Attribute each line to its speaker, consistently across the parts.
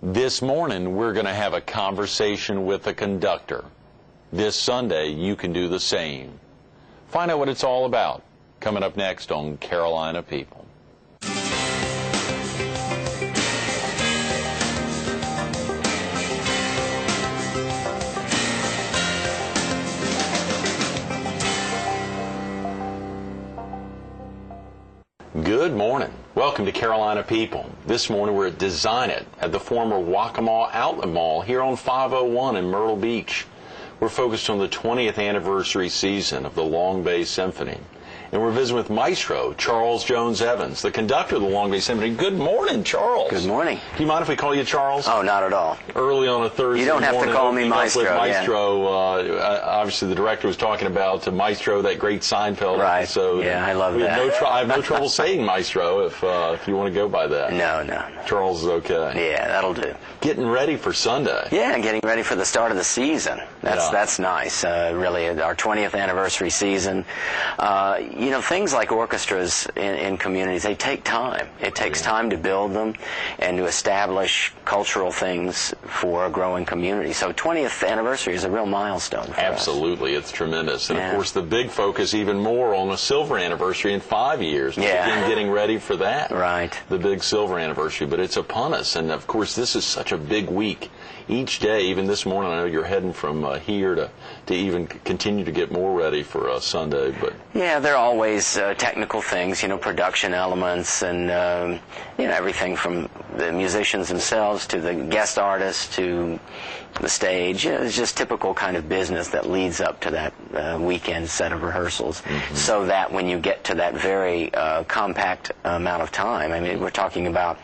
Speaker 1: This morning, we're going to have a conversation with the conductor. This Sunday, you can do the same. Find out what it's all about. Coming up next on Carolina People. Good morning. Welcome to Carolina People. This morning we're at Design It at the former Waccamaw Outlet Mall here on 501 in Myrtle Beach. We're focused on the 20th anniversary season of the Long Bay Symphony. And we're visiting with Maestro Charles Jones Evans, the conductor of the Long Bay Symphony. Good morning, Charles.
Speaker 2: Good morning.
Speaker 1: Do you mind if we call you Charles?
Speaker 2: Oh, not at all.
Speaker 1: Early on a Thursday morning.
Speaker 2: You don't have to call me Maestro.
Speaker 1: Maestro. Obviously, the director was talking about Maestro, that great Seinfeld episode.
Speaker 2: Yeah, I love that.
Speaker 1: I have no trouble saying Maestro if you want to go by that.
Speaker 2: No.
Speaker 1: Charles is okay.
Speaker 2: Yeah, that'll do.
Speaker 1: Getting ready for Sunday.
Speaker 2: Yeah, getting ready for the start of the season. That's nice. Really, our 20th anniversary season. Things like orchestras in communities, they take time. It takes time to build them and to establish cultural things for a growing community. So 20th anniversary is a real milestone for us.
Speaker 1: Absolutely. It's tremendous. And, of course, the big focus even more on a silver anniversary in 5 years. Again, getting ready for that.
Speaker 2: Right.
Speaker 1: The big silver anniversary. But it's upon us. And, of course, this is such a big week. Each day, even this morning, I know you're heading from here to even continue to get more ready for Sunday. But
Speaker 2: yeah, there are always technical things, production elements and, everything from the musicians themselves to the guest artists to the stage. It's just typical kind of business that leads up to that weekend set of rehearsals, so that when you get to that very compact amount of time, I mean, we're talking about,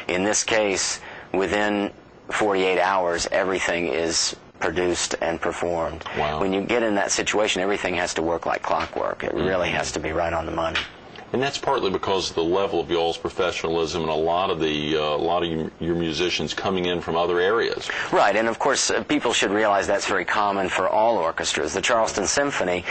Speaker 2: in this case, within 48 hours, everything is produced and performed.
Speaker 1: Wow.
Speaker 2: When you get in that situation, everything has to work like clockwork. It really has to be right on the money.
Speaker 1: And that's partly because of the level of y'all's professionalism and a lot of your musicians coming in from other areas.
Speaker 2: Right, and of course people should realize that's very common for all orchestras. The Charleston Symphony,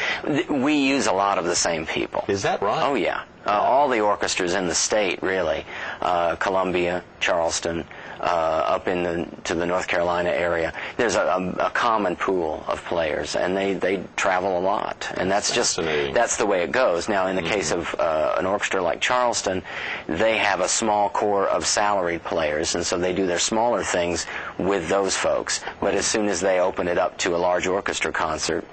Speaker 2: we use a lot of the same people.
Speaker 1: Is that right?
Speaker 2: Oh yeah. All the orchestras in the state, really. Columbia, Charleston, up to the North Carolina area. There's a common pool of players, and they travel a lot. And that's the way it goes. Now, in the case of an orchestra like Charleston, they have a small core of salaried players, and so they do their smaller things with those folks. But as soon as they open it up to a large orchestra concert,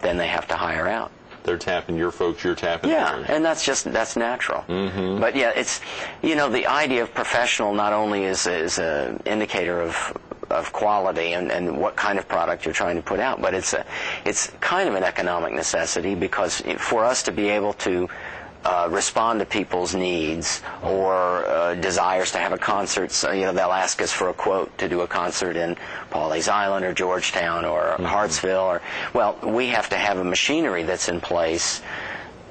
Speaker 2: then they have to hire out.
Speaker 1: They're tapping your folks, you're tapping
Speaker 2: theirs. And that's natural. But yeah, it's, the idea of professional not only is an indicator of quality and what kind of product you're trying to put out, but it's kind of an economic necessity, because for us to be able to respond to people's needs or desires to have a concert, so, they'll ask us for a quote to do a concert in Pawleys Island or Georgetown or Hartsville, we have to have a machinery that's in place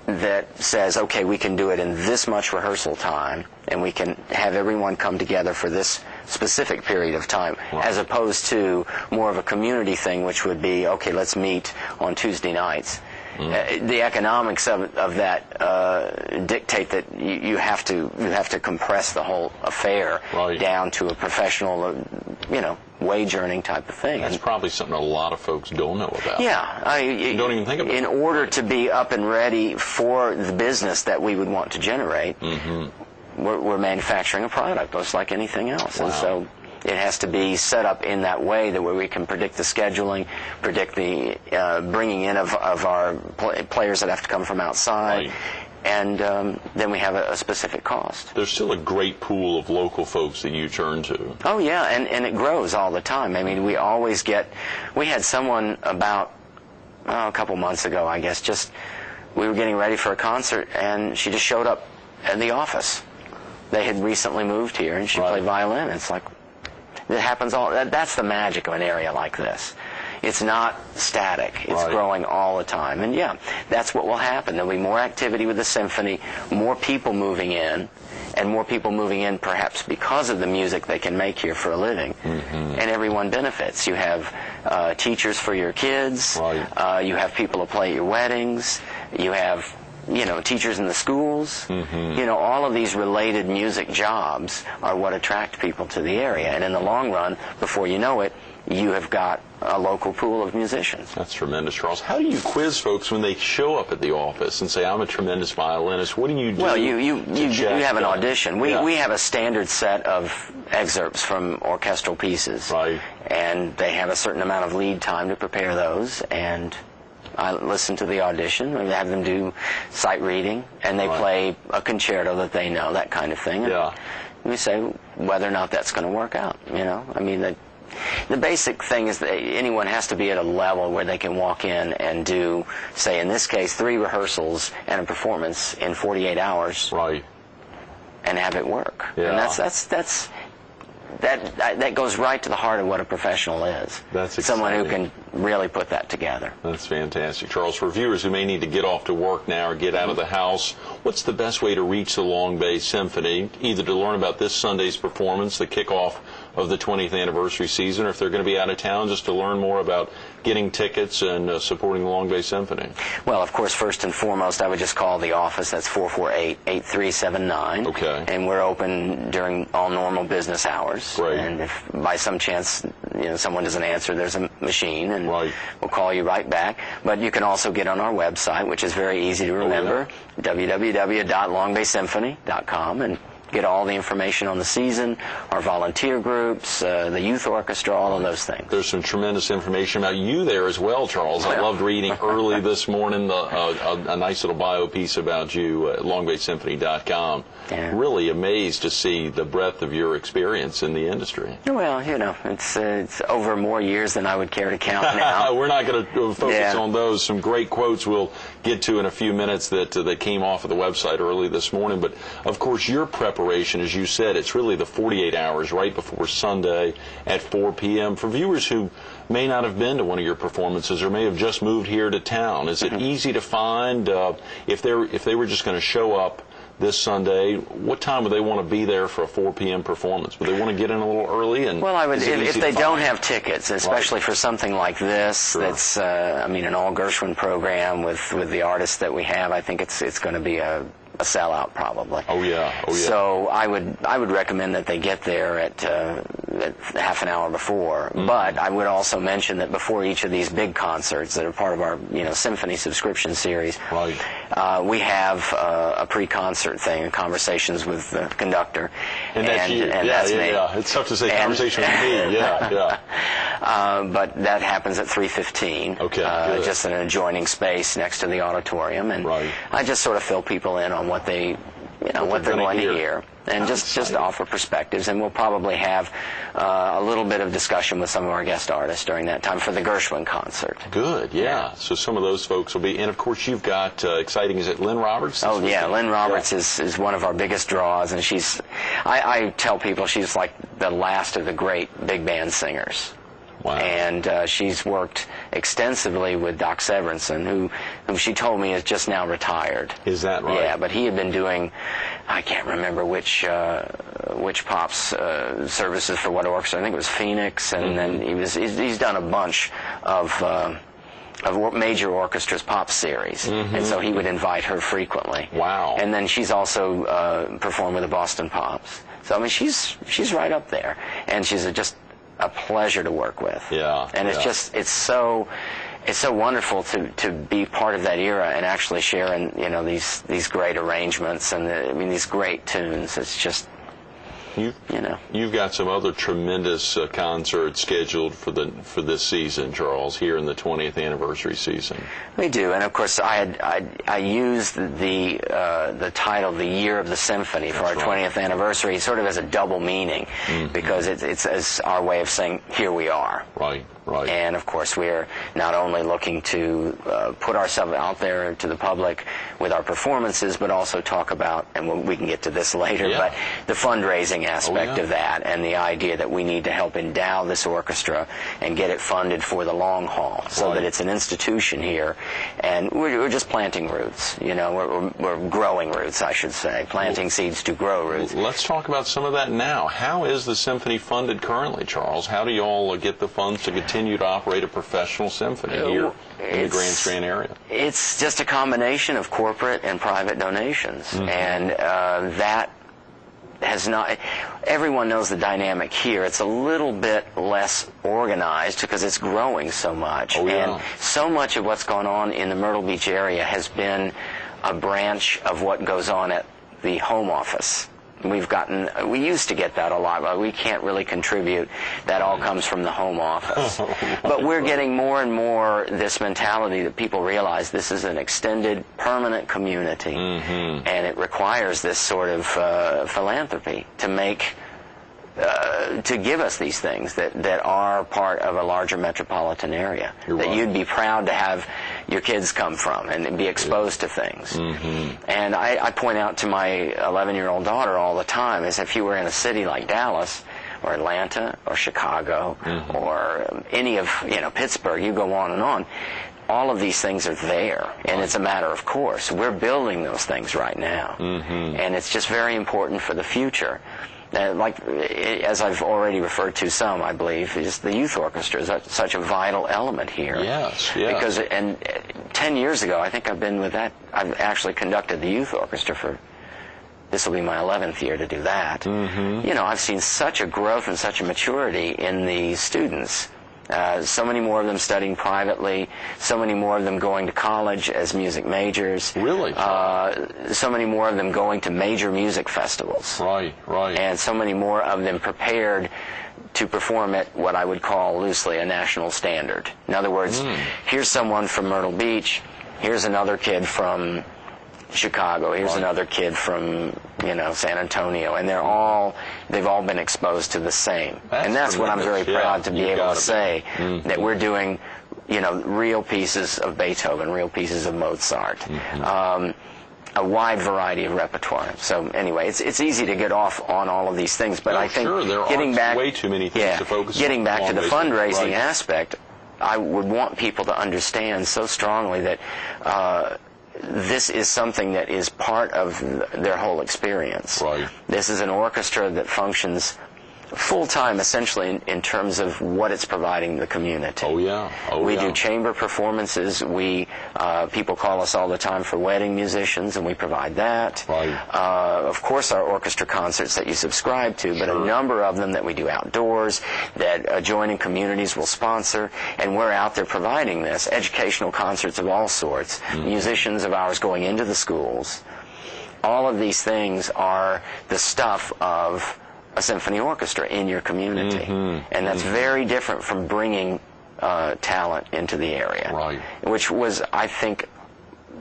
Speaker 2: that says, okay, we can do it in this much rehearsal time, and we can have everyone come together for this specific period of time, as opposed to more of a community thing, which would be, okay, let's meet on Tuesday nights. The economics of that dictate that you have to compress the whole affair down to a professional, wage earning type of thing.
Speaker 1: That's probably something a lot of folks don't know about.
Speaker 2: Yeah,
Speaker 1: you don't even think about it.
Speaker 2: In order to be up and ready for the business that we would want to generate, we're manufacturing a product just like anything else, and so it has to be set up in that way that where we can predict the scheduling, predict the bringing in of our players that have to come from outside, and then we have a specific cost.
Speaker 1: There's still a great pool of local folks that you turn to.
Speaker 2: Oh yeah, and it grows all the time. I mean, we had someone about a couple months ago, I guess, we were getting ready for a concert, and she just showed up at the office. They had recently moved here, and she played violin. It's like, it happens that's the magic of an area like this. It's not static. It's growing all the time. And yeah, that's what will happen. There'll be more activity with the symphony, more people moving in, and more people moving in perhaps because of the music they can make here for a living. And everyone benefits. You have teachers for your kids. You have people to play at your weddings. You have teachers in the schools. All of these related music jobs are what attract people to the area. And in the long run, before you know it, you have got a local pool of musicians.
Speaker 1: That's tremendous, Charles. How do you quiz folks when they show up at the office and say, I'm a tremendous violinist? What do you do?
Speaker 2: Well, you have an audition. We have a standard set of excerpts from orchestral pieces.
Speaker 1: Right.
Speaker 2: And they have a certain amount of lead time to prepare those. And I listen to the audition and have them do sight reading. And they play a concerto that they know, that kind of thing.
Speaker 1: Yeah.
Speaker 2: And we say whether or not that's going to work out. The basic thing is that anyone has to be at a level where they can walk in and do, say in this case, 3 rehearsals and a performance in 48 hours.
Speaker 1: Right.
Speaker 2: And have it work.
Speaker 1: Yeah.
Speaker 2: And that goes right to the heart of what a professional is.
Speaker 1: That's exciting.
Speaker 2: Someone who can really put that together.
Speaker 1: That's fantastic. Charles, for viewers who may need to get off to work now or get out of the house, what's the best way to reach the Long Bay Symphony, either to learn about this Sunday's performance, the kickoff of the 20th anniversary season, or if they're going to be out of town, just to learn more about getting tickets and supporting the Long Bay Symphony?
Speaker 2: Well, of course, first and foremost, I would just call the office. That's 448-8379.
Speaker 1: Okay.
Speaker 2: And we're open during all normal business hours.
Speaker 1: Great.
Speaker 2: And if by some chance someone doesn't answer, there's a machine, and
Speaker 1: Right.
Speaker 2: we'll call you right back. But you can also get on our website, which is very easy to remember, www.longbaysymphony.com, and get all the information on the season, our volunteer groups, the youth orchestra, all of those things.
Speaker 1: There's some tremendous information about you there as well, Charles. I loved reading early this morning a nice little bio piece about you at longbaysymphony.com.
Speaker 2: Yeah.
Speaker 1: Really amazed to see the breadth of your experience in the industry.
Speaker 2: Well, it's over more years than I would care to count now.
Speaker 1: We're not going to focus
Speaker 2: Yeah.
Speaker 1: on those. Some great quotes we'll get to in a few minutes that came off of the website early this morning. But, of course, your preparation, as you said, it's really the 48 hours right before Sunday at 4 p.m. For viewers who may not have been to one of your performances or may have just moved here to town, is it easy to find if they were just going to show up this Sunday, what time would they want to be there for a 4 p.m. performance? Would they want to get in a little early? And
Speaker 2: well, I would, if they don't have tickets, especially
Speaker 1: Right.
Speaker 2: for something like this,
Speaker 1: Sure.
Speaker 2: that's an all Gershwin program with the artists that we have. I think it's going to be a sellout probably.
Speaker 1: Oh yeah.
Speaker 2: So I would recommend that they get there at half an hour before. But I would also mention that before each of these big concerts that are part of our Symphony subscription series,
Speaker 1: Right.
Speaker 2: we have a pre-concert thing, conversations with the conductor,
Speaker 1: And that's you.
Speaker 2: and that's me.
Speaker 1: Yeah. It's tough to say conversation with me. Yeah.
Speaker 2: But that happens at 3:15.
Speaker 1: Okay, good.
Speaker 2: Just in an adjoining space next to the auditorium, and
Speaker 1: Right.
Speaker 2: I just sort of fill people in on what they, what they're
Speaker 1: gonna
Speaker 2: going to
Speaker 1: hear.
Speaker 2: hear, and just
Speaker 1: exciting.
Speaker 2: offer perspectives. And we'll probably have a little bit of discussion with some of our guest artists during that time for the Gershwin concert.
Speaker 1: Good. Yeah. So some of those folks will be, and of course you've got exciting. Is it Lynn Roberts?
Speaker 2: Oh yeah, Lynn Roberts is one of our biggest draws, and I tell people she's like the last of the great big band singers.
Speaker 1: Wow.
Speaker 2: And she's worked extensively with Doc Severinsen, who she told me is just now retired.
Speaker 1: Is that right?
Speaker 2: Yeah, but he had been doing, I can't remember which Pop's services for what orchestra. I think it was Phoenix, and then he's done a bunch of major orchestras pop series, and so he would invite her frequently.
Speaker 1: Wow.
Speaker 2: And then she's also performed with the Boston Pops. So I mean, she's right up there, and she's just a pleasure to work with.
Speaker 1: Yeah.
Speaker 2: And it's so wonderful to be part of that era and actually share in these great arrangements and these great tunes. It's just
Speaker 1: You've got some other tremendous concerts scheduled for this season, Charles, here in the 20th anniversary season.
Speaker 2: We do, and of course I used the title "The Year of the Symphony" for our 20th anniversary, sort of as a double meaning, because it's our way of saying here we are.
Speaker 1: Right.
Speaker 2: And of course we're not only looking to put ourselves out there to the public with our performances, but also talk about, and we can get to this later, but the fundraising aspect of that, and the idea that we need to help endow this orchestra and get it funded for the long haul, so that it's an institution here, and we're just planting roots. We're growing roots, I should say, planting seeds to grow roots.
Speaker 1: Let's talk about some of that now. How is the symphony funded currently, Charles? How do you all get the funds to continue continue to operate a professional symphony here in the Grand Strand area?
Speaker 2: It's just a combination of corporate and private donations, and that has not. Everyone knows the dynamic here. It's a little bit less organized because it's growing so much, and so much of what's gone on in the Myrtle Beach area has been a branch of what goes on at the home office. We used to get that a lot, but we can't really contribute. That all comes from the home office. But we're getting more and more this mentality that people realize this is an extended, permanent community, and it requires this sort of philanthropy to make, to give us these things that are part of a larger metropolitan area that you'd be proud to have your kids come from and be exposed to things. And I point out to my 11-year-old daughter all the time, is if you were in a city like Dallas or Atlanta or Chicago or any of, Pittsburgh, you go on and on, all of these things are there, and it's a matter of course. We're building those things right now, and it's just very important for the future. As I've already referred to some, I believe, is the youth orchestra is such a vital element here.
Speaker 1: Yes.
Speaker 2: Because 10 years ago, I think I've been with that. I've actually conducted the youth orchestra for. This will be my 11th year to do that. I've seen such a growth and such a maturity in the students. So many more of them studying privately, so many more of them going to college as music majors.
Speaker 1: Really?
Speaker 2: So many more of them going to major music festivals.
Speaker 1: Right.
Speaker 2: And so many more of them prepared to perform at what I would call loosely a national standard. In other words, here's someone from Myrtle Beach, here's another kid from Chicago, here's another kid from San Antonio, and they've all been exposed to the same. And that's what I'm very proud to be able to say, that we're doing real pieces of Beethoven, real pieces of Mozart, a wide variety of repertoire. So anyway, it's easy to get off on all of these things, but I think
Speaker 1: getting back way too many things to focus on.
Speaker 2: Getting back to the fundraising aspect, I would want people to understand so strongly that this is something that is part of their whole experience. This is an orchestra that functions full-time, essentially, in terms of what it's providing the community. We do chamber performances. People call us all the time for wedding musicians, and we provide that. Of course, our orchestra concerts that you subscribe to, but a number of them that we do outdoors, that adjoining communities will sponsor, and we're out there providing this. Educational concerts of all sorts, musicians of ours going into the schools. All of these things are the stuff of a symphony orchestra in your community, and that's very different from bringing talent into the area, which was, I think,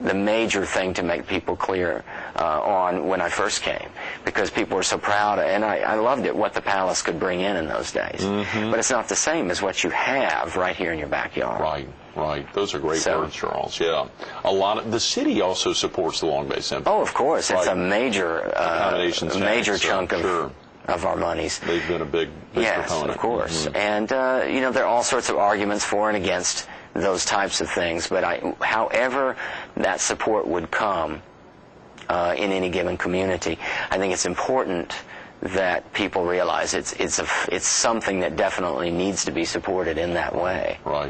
Speaker 2: the major thing to make people clear on when I first came, because people were so proud, and I loved it, what the Palace could bring in those days. But it's not the same as what you have right here in your backyard.
Speaker 1: Right. Those are great words, Charles. The city also supports the Long Bay Symphony.
Speaker 2: Oh, of course. It's a major chunk of our monies.
Speaker 1: They've been a big proponent.
Speaker 2: Yes, of course. And, there are all sorts of arguments for and against those types of things, but however that support would come in any given community, I think it's important that people realize it's something that definitely needs to be supported in that way.